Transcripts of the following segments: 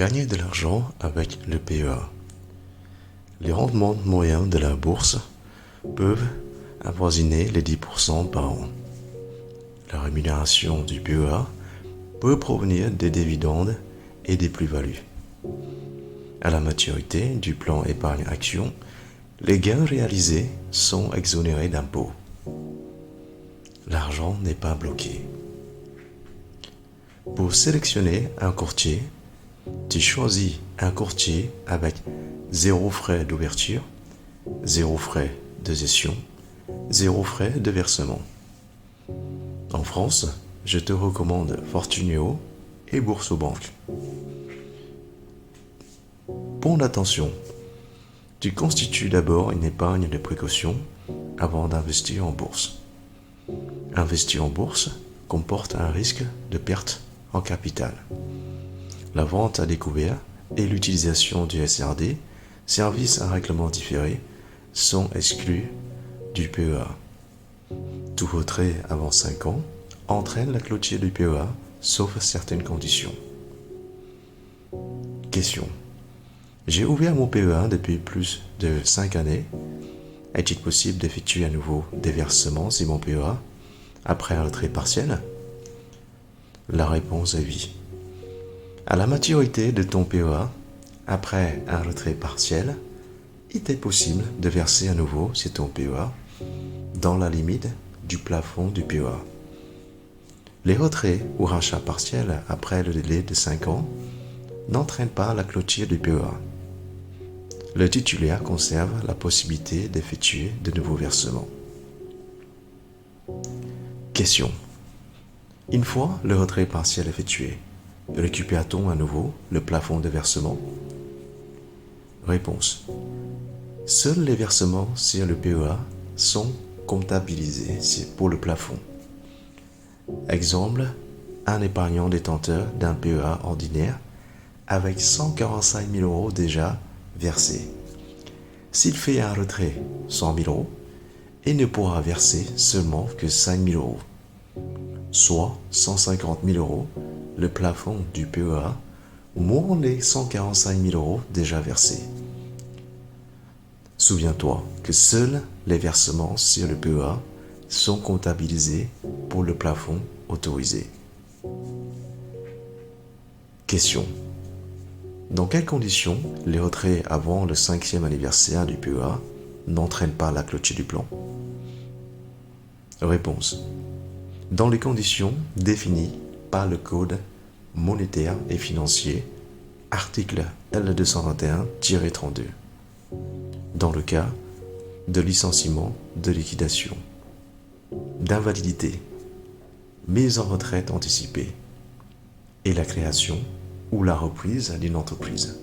Gagner de l'argent avec le PEA. Les rendements moyens de la bourse peuvent avoisiner les 10% par an. La rémunération du PEA peut provenir des dividendes et des plus-values. À la maturité du plan épargne action, les gains réalisés sont exonérés d'impôts. L'argent n'est pas bloqué. Pour sélectionner un courtier, tu choisis un courtier avec 0 frais d'ouverture, 0 frais de gestion, 0 frais de versement. En France, je te recommande Fortuneo et Boursorama. Point d'attention, tu constitues d'abord une épargne de précaution avant d'investir en bourse. Investir en bourse comporte un risque de perte en capital. La vente à découvert et l'utilisation du SRD, service à règlement différé, sont exclus du PEA. Tout retrait avant 5 ans entraîne la clôture du PEA, sauf certaines conditions. Question. J'ai ouvert mon PEA depuis plus de 5 années. Est-il possible d'effectuer à nouveau des versements sur mon PEA après un retrait partiel? La réponse est oui. À la maturité de ton PEA, après un retrait partiel, il est possible de verser à nouveau sur ton PEA dans la limite du plafond du PEA. Les retraits ou rachats partiels après le délai de 5 ans n'entraînent pas la clôture du PEA. Le titulaire conserve la possibilité d'effectuer de nouveaux versements. Question. Une fois le retrait partiel effectué, récupère-t-on à nouveau le plafond de versement? Réponse. Seuls les versements sur le PEA sont comptabilisés pour le plafond. Exemple, un épargnant détenteur d'un PEA ordinaire avec 145 000 euros déjà versés. S'il fait un retrait 100 000 euros, il ne pourra verser seulement que 5 000 euros, soit 150 000 euros, le plafond du PEA, moins les 145 000 euros déjà versés. Souviens-toi que seuls les versements sur le PEA sont comptabilisés pour le plafond autorisé. Question. Dans quelles conditions les retraits avant le 5e anniversaire du PEA n'entraînent pas la clôture du plan? Réponse. Dans les conditions définies par le Code monétaire et financier, article L221-32, dans le cas de licenciement, de liquidation, d'invalidité, mise en retraite anticipée et la création ou la reprise d'une entreprise.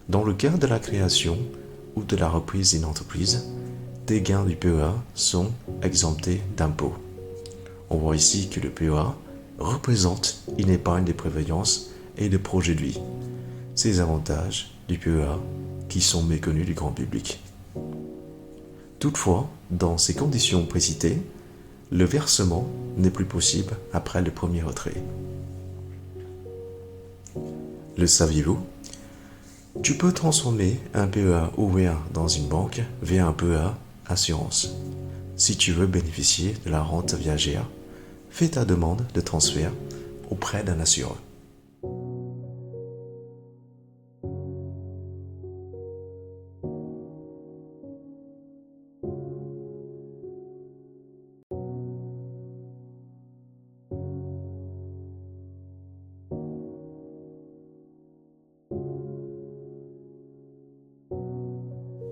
Dans le cas de la création ou de la reprise d'une entreprise, des gains du PEA sont exemptés d'impôts. On voit ici que le PEA représente une épargne de prévoyance et de projet de vie. Ces avantages du PEA qui sont méconnus du grand public. Toutefois, dans ces conditions précitées, le versement n'est plus possible après le premier retrait. Le saviez-vous? Tu peux transformer un PEA ouvert dans une banque vers un PEA assurance. Si tu veux bénéficier de la rente viagère, fais ta demande de transfert auprès d'un assureur.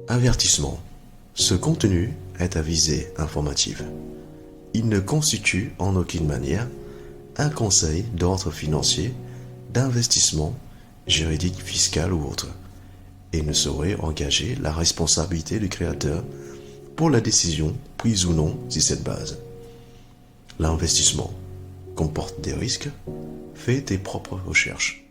Avertissement. Ce contenu est à visée informative. Il ne constitue en aucune manière un conseil d'ordre financier, d'investissement, juridique, fiscal ou autre, et ne saurait engager la responsabilité du créateur pour la décision prise ou non sur cette base. L'investissement comporte des risques, fais tes propres recherches.